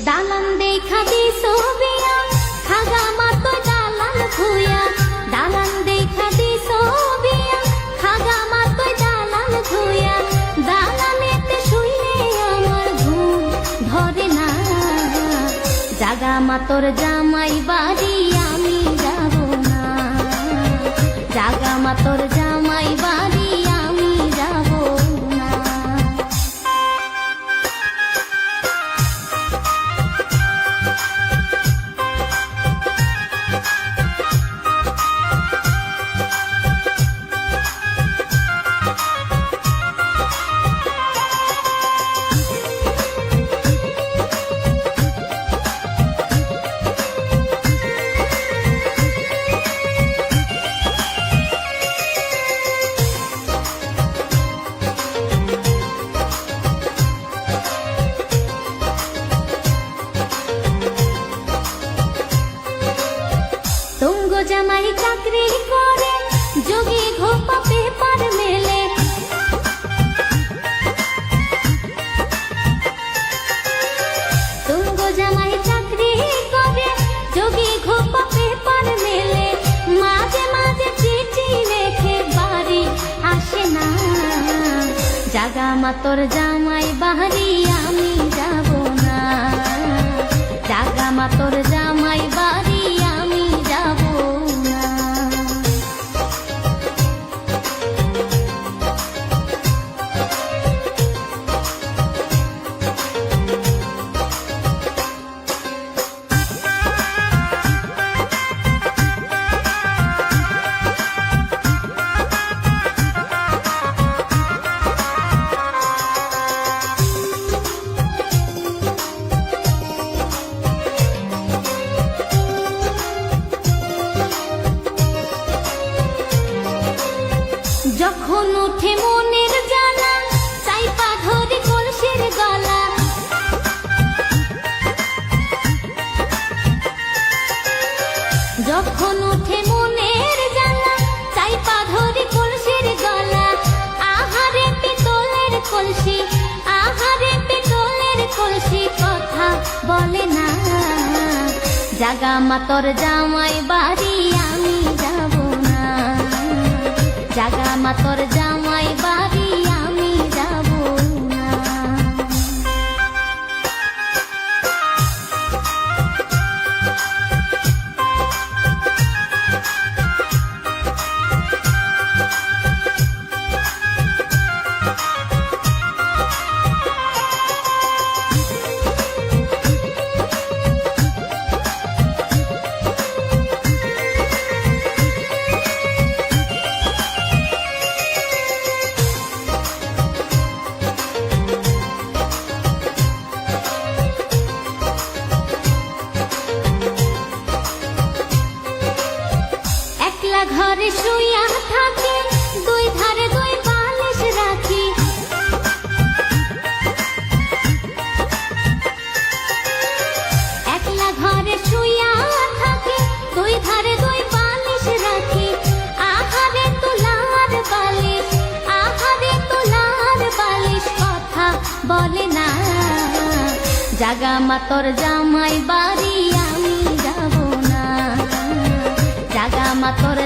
দালান দেখা দিছো বিয়া খাগা মাতো দালান ভুয়া দালান দেখা দিছো বিয়া খাগা মাতো দালান ভুয়া দালানেতে শুইলে আমার ঘুম ধরে না জাগা মাতোর জামাই বাড়ি আমি যাব না জাগা মাতোর জামাই বাড়ি আমি যাব না। তুঙ্গ জামাই চাকরি করে যোগী ঘোপা পেপার মেলে তুঙ্গ জামাই চাকরি করে যোগী ঘোপা পেপার মেলে মাঝে মাঝে চিঠি রেখে বাড়ি আসে না জাগা মাতোর জামাই বাড়ি আমি যাব না জাগা মাতোর জামাই বাড়ি আমি যাব না। যখন উঠে মনের জ্বালা চাইপা ধরে কলসির গলা যখন উঠে মনের জ্বালা চাইপা ধরে কলসির গলা আহারে পিতলের কলসি আহারে পিতলের কলসি কথা বলে না জাগা মাতোর জামাই বাড়ি আমি যাব না জাগা মাতোর জামাই বাড়ি আমি যাব না। একলা ঘরে শুইয়া থাকে দুই ধারে দুই বালিশ রাখি একলা ঘরে শুইয়া থাকে দুই ধারে দুই বালিশ রাখি আহারে তুলার বালিশ আহারে তুলার বালিশ কথা বলে না জাগা মাতোর জামাই বাড়ি আমি যাব না জাগা মাতোর